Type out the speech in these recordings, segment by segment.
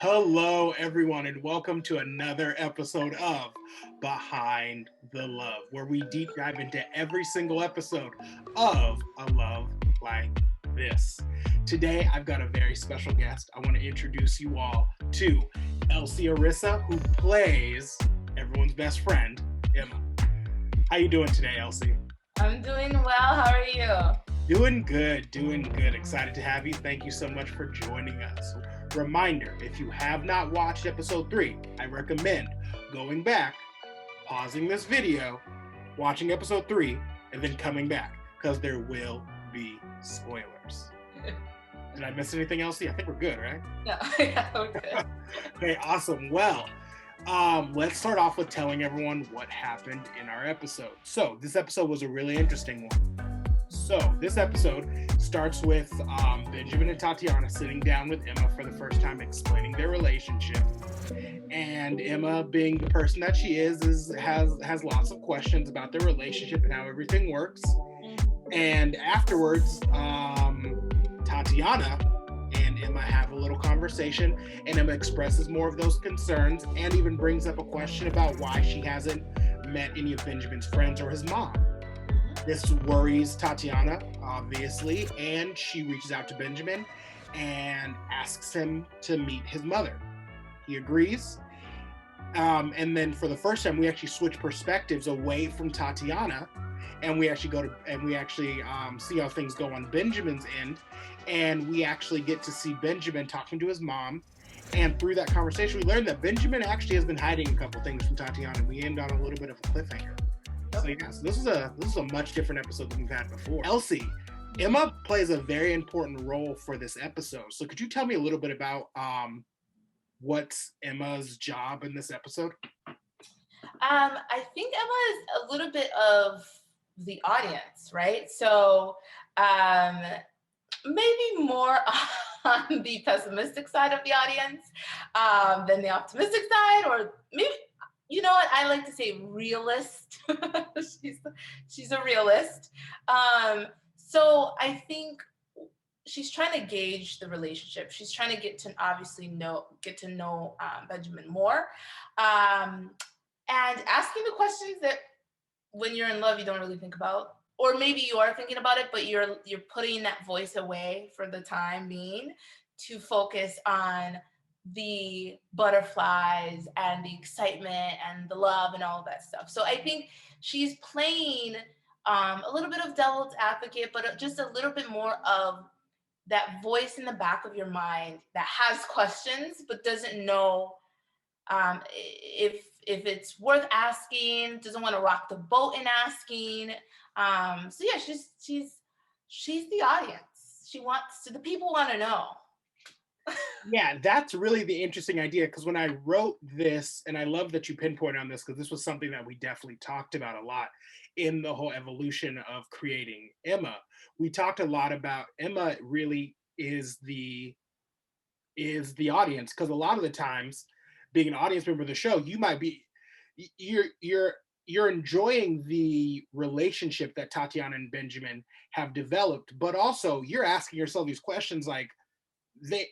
Hello, everyone, and welcome to another episode of Behind the Love, where we deep dive into every single episode of A Love Like This. Today, I've got a very special guest. I want to introduce you all to Elsie Arisa, who plays everyone's best friend, Emma. How you doing today, Elsie? I'm doing well. How are you? Doing good. Excited to have you. Thank you so much for joining us. Reminder, if you have not watched episode 3, I recommend going back, pausing this video, watching episode 3, and then coming back, because there will be spoilers. Did I miss anything else? I think we're good, right? No, yeah, we're good. Okay, awesome. Well, let's start off with telling everyone what happened in our episode. So this episode was a really interesting one. So this episode starts with Benjamin and Tatiana sitting down with Emma for the first time, explaining their relationship. And Emma, being the person that she is has lots of questions about their relationship and how everything works. And afterwards, Tatiana and Emma have a little conversation, and Emma expresses more of those concerns and even brings up a question about why she hasn't met any of Benjamin's friends or his mom. This worries Tatiana, obviously, and she reaches out to Benjamin and asks him to meet his mother. He agrees. And then for the first time, we actually switch perspectives away from Tatiana, and we actually see how things go on Benjamin's end, and we actually get to see Benjamin talking to his mom. And through that conversation, we learned that Benjamin actually has been hiding a couple things from Tatiana. We end on a little bit of a cliffhanger. So yeah, so this is a much different episode than we've had before. Elsie, Emma plays a very important role for this episode. So could you tell me a little bit about what's Emma's job in this episode? I think Emma is a little bit of the audience, right? So maybe more on the pessimistic side of the audience than the optimistic side, or maybe, you know what, I like to say realist. she's a realist. So I think she's trying to gauge the relationship. She's trying to get to know Benjamin more, and asking the questions that when you're in love you don't really think about, or maybe you are thinking about it, but you're putting that voice away for the time being to focus on the butterflies and the excitement and the love and all of that stuff. So I think she's playing a little bit of devil's advocate, but just a little bit more of that voice in the back of your mind that has questions but doesn't know if it's worth asking, doesn't want to rock the boat in asking. So yeah, she's the audience. The people want to know. Yeah, that's really the interesting idea, because when I wrote this, and I love that you pinpointed on this, because this was something that we definitely talked about a lot in the whole evolution of creating Emma. We talked a lot about Emma really is the audience, because a lot of the times, being an audience member of the show, you might be you're enjoying the relationship that Tatiana and Benjamin have developed, but also you're asking yourself these questions like, they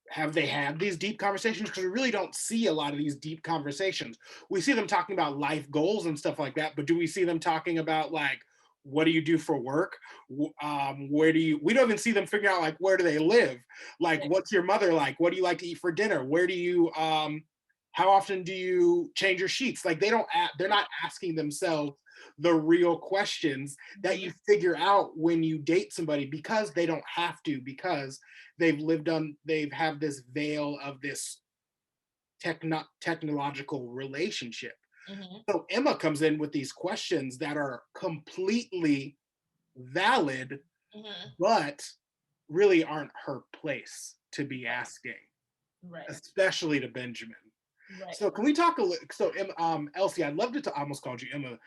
had these deep conversations, because we really don't see a lot of these deep conversations. We see them talking about life goals and stuff like that, but do we see them talking about, like, what do you do for work? We don't even see them figuring out, like, where do they live? Like, what's your mother like? What do you like to eat for dinner? Where do you, how often do you change your sheets? Like, they're not asking themselves the real questions that you figure out when you date somebody, because they don't have to, because they've have this veil of this technological relationship. Mm-hmm. So Emma comes in with these questions that are completely valid, but really aren't her place to be asking, right? Especially to Benjamin. Right. So can we talk a little? So Elsie, I'd love to. I almost called you Emma.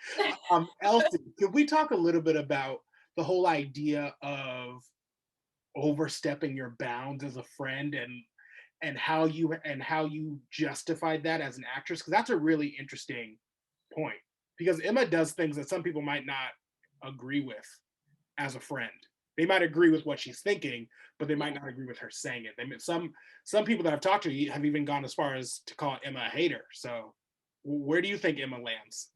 Elsie, could we talk a little bit about the whole idea of overstepping your bounds as a friend, and how you justified that as an actress? Because that's a really interesting point. Because Emma does things that some people might not agree with as a friend. they might agree with what she's thinking, but they might not agree with her saying it. Some people that I've talked to have even gone as far as to call Emma a hater. So where do you think Emma lands?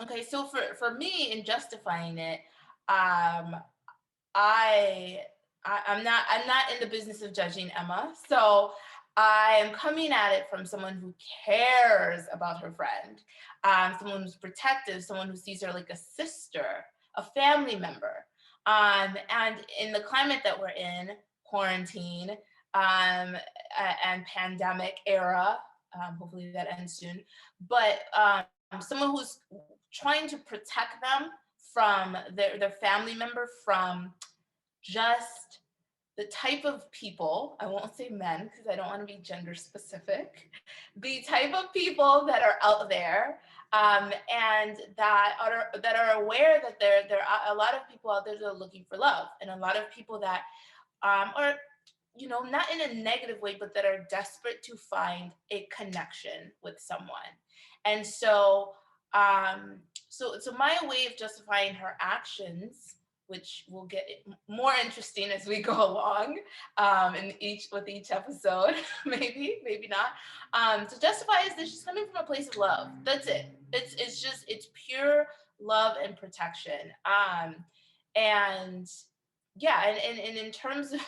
Okay, so for me in justifying it, um, I, I'm not in the business of judging Emma. So I am coming at it from someone who cares about her friend, someone who's protective, someone who sees her like a sister, a family member. And in the climate that we're in, quarantine, and pandemic era, hopefully that ends soon, but someone who's trying to protect them from their family member from just the type of people, I won't say men because I don't want to be gender specific, the type of people that are out there, and that are aware that there are a lot of people out there that are looking for love, and a lot of people that are, not in a negative way, but that are desperate to find a connection with someone. And so my way of justifying her actions, which will get more interesting as we go along, with each episode, maybe not. To justify is that she's coming from a place of love. That's it. It's pure love and protection. And yeah, and in terms of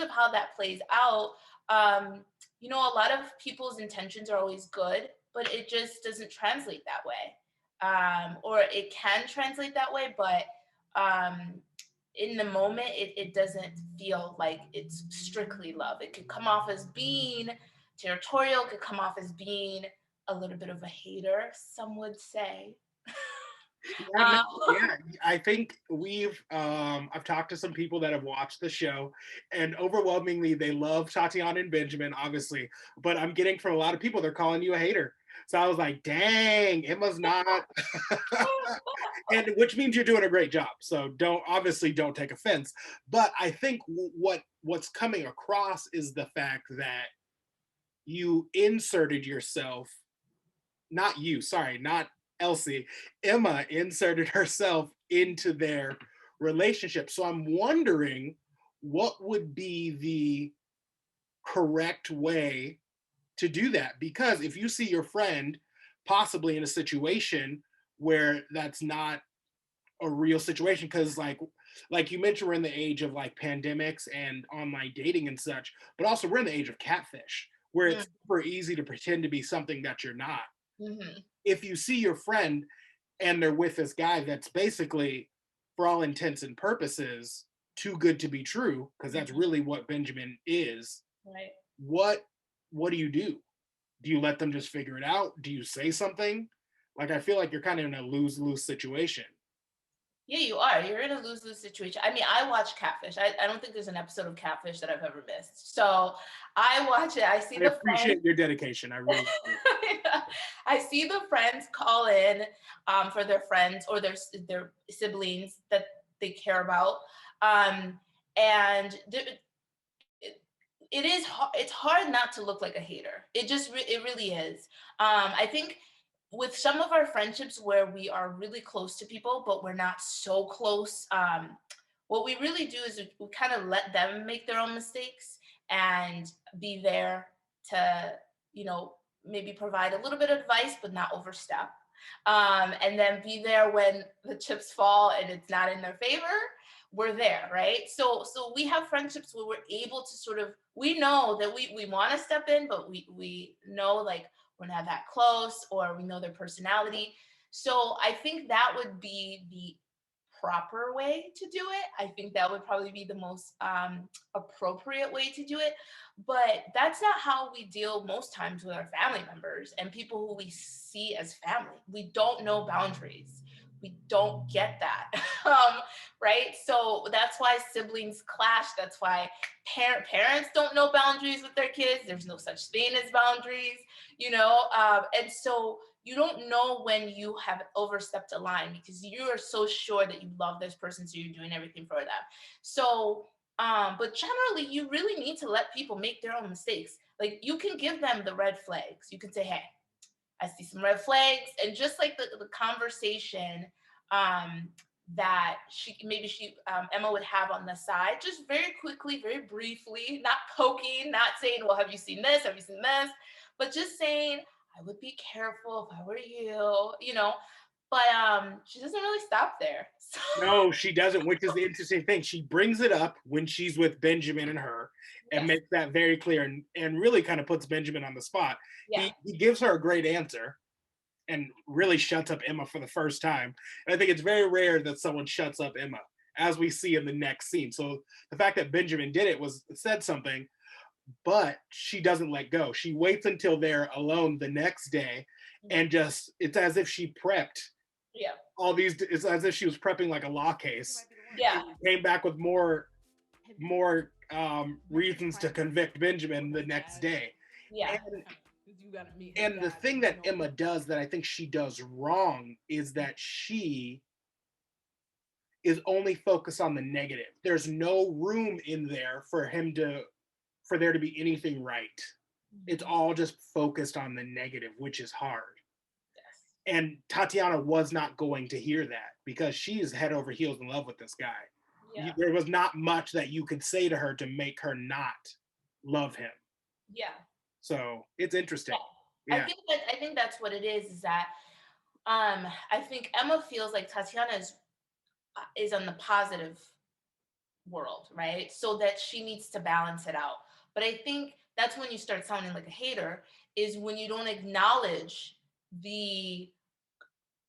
how that plays out, a lot of people's intentions are always good, but it just doesn't translate that way. Or it can translate that way, but in the moment, it doesn't feel like it's strictly love. It could come off as being territorial, it could come off as being a little bit of a hater, some would say. Yeah, no, yeah, I think I've talked to some people that have watched the show, and overwhelmingly they love Tatiana and Benjamin, obviously. But I'm getting from a lot of people they're calling you a hater. So I was like, dang, Emma's not, and which means you're doing a great job. So don't take offense. But I think what's coming across is the fact that you inserted yourself, not you, sorry, not Elsie, Emma inserted herself into their relationship. So I'm wondering what would be the correct way to do that? Because if you see your friend possibly in a situation where that's not a real situation, because like you mentioned, we're in the age of like pandemics and online dating and such, but also we're in the age of catfish where it's super easy to pretend to be something that you're not. Mm-hmm. If you see your friend and they're with this guy that's basically, for all intents and purposes, too good to be true, because that's really what Benjamin is. Right. What do you do? Do you let them just figure it out? Do you say something? Like, I feel like you're kind of in a lose-lose situation. Yeah, you are. You're in a lose-lose situation. I mean, I watch Catfish. I don't think there's an episode of Catfish that I've ever missed. So I watch it. I see I the friends. appreciate your dedication. I really do. I see the friends call in for their friends or their siblings that they care about, and it's hard not to look like a hater. It really is. I think with some of our friendships where we are really close to people, but we're not so close, what we really do is we kind of let them make their own mistakes and be there to, maybe provide a little bit of advice, but not overstep. And then be there when the chips fall and it's not in their favor. We're there, right? So we have friendships where we're able to sort of, we know that we want to step in, but we know like we're not that close, or we know their personality. So I think that would be the proper way to do it. I think that would probably be the most appropriate way to do it. But that's not how we deal most times with our family members and people who we see as family. We don't know boundaries. We don't get that. Right? So that's why siblings clash. That's why parents don't know boundaries with their kids. There's no such thing as boundaries, and so you don't know when you have overstepped a line because you are so sure that you love this person, so you're doing everything for them. So, but generally, you really need to let people make their own mistakes. Like, you can give them the red flags. You can say, hey, I see some red flags. And just like the conversation that Emma would have on the side, just very quickly, very briefly, not poking, not saying, well, have you seen this? Have you seen this? But just saying, I would be careful if I were you, but she doesn't really stop there. So, No, she doesn't, which is the interesting thing. She brings it up when she's with Benjamin and her and yes, makes that very clear and really kind of puts Benjamin on the spot. yeah, He gives her a great answer and really shuts up Emma for the first time. And I think it's very rare that someone shuts up Emma, as we see in the next scene. So the fact that Benjamin did it said something, but she doesn't let go. She waits until they're alone the next day and just, it's as if she prepped yeah, it's as if she was prepping like a law case. yeah, Came back with more reasons to convict Benjamin the next day. yeah, And the thing that Emma does that I think she does wrong is that she is only focused on the negative. There's no room in there for there to be anything right. It's all just focused on the negative, which is hard. And Tatiana was not going to hear that because she is head over heels in love with this guy. yeah, There was not much that you could say to her to make her not love him. yeah. So it's interesting. Yeah. I think that's what it is that I think Emma feels like Tatiana is on the positive world, right? So that she needs to balance it out. But I think that's when you start sounding like a hater, is when you don't acknowledge the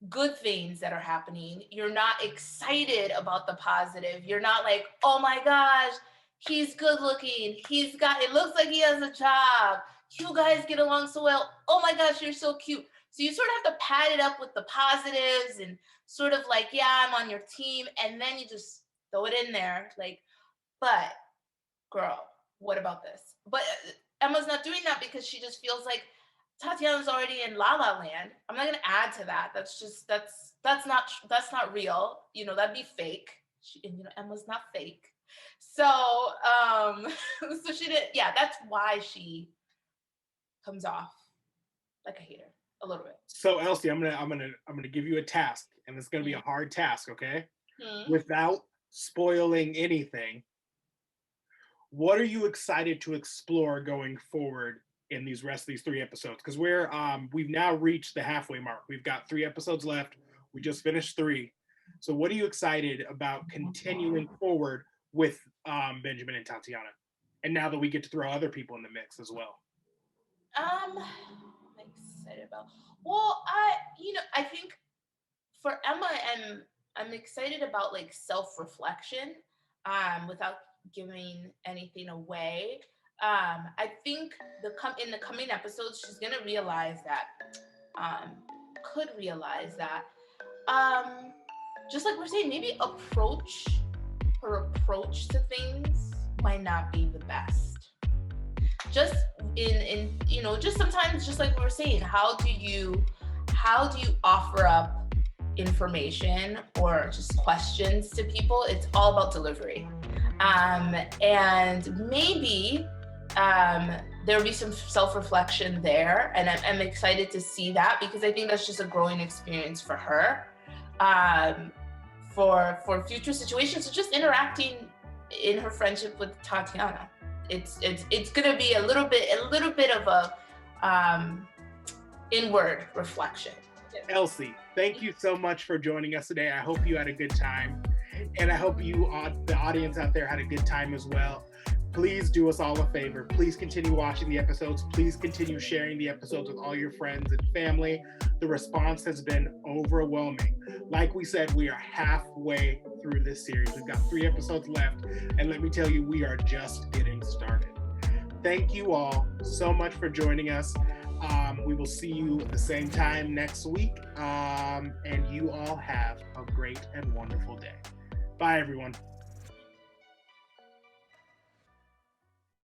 good things that are happening. You're not excited about the positive. You're not like, oh my gosh, he's good looking. It looks like he has a job. You guys get along so well. Oh my gosh, you're so cute. So you sort of have to pad it up with the positives and sort of like, yeah, I'm on your team. And then you just throw it in there. Like, but girl, what about this? But Emma's not doing that because she just feels like Tatiana's already in La La Land. I'm not gonna add to that. That's not real. That'd be fake. Emma's not fake. So so she did. Yeah, that's why she comes off like a hater a little bit. So Elsie, I'm gonna give you a task, and it's gonna be a hard task, okay? Without spoiling anything, what are you excited to explore going forward in these 3 episodes? Because we've now reached the halfway mark. We've got 3 episodes left. We just finished 3. So what are you excited about continuing forward with Benjamin and Tatiana? And now that we get to throw other people in the mix as well. I'm excited about. Well, I think for Emma, I'm excited about like self-reflection, without giving anything away. I think in the coming episodes, she's gonna realize that, just like we're saying, maybe her approach to things might not be the best. Just just sometimes, just like we were saying, how do you offer up information or just questions to people? It's all about delivery. And maybe there'll be some self-reflection there, and I'm excited to see that because I think that's just a growing experience for her, for future situations. So just interacting in her friendship with Tatiana, it's gonna be a little bit of a inward reflection. Elsie, thank you so much for joining us today. I hope you had a good time, and I hope the audience out there had a good time as well. Please do us all a favor. Please continue watching the episodes. Please continue sharing the episodes with all your friends and family. The response has been overwhelming. Like we said, we are halfway through this series. We've got 3 episodes left, and let me tell you, we are just getting started. Thank you all so much for joining us. We will see you at the same time next week, and you all have a great and wonderful day. Bye, everyone.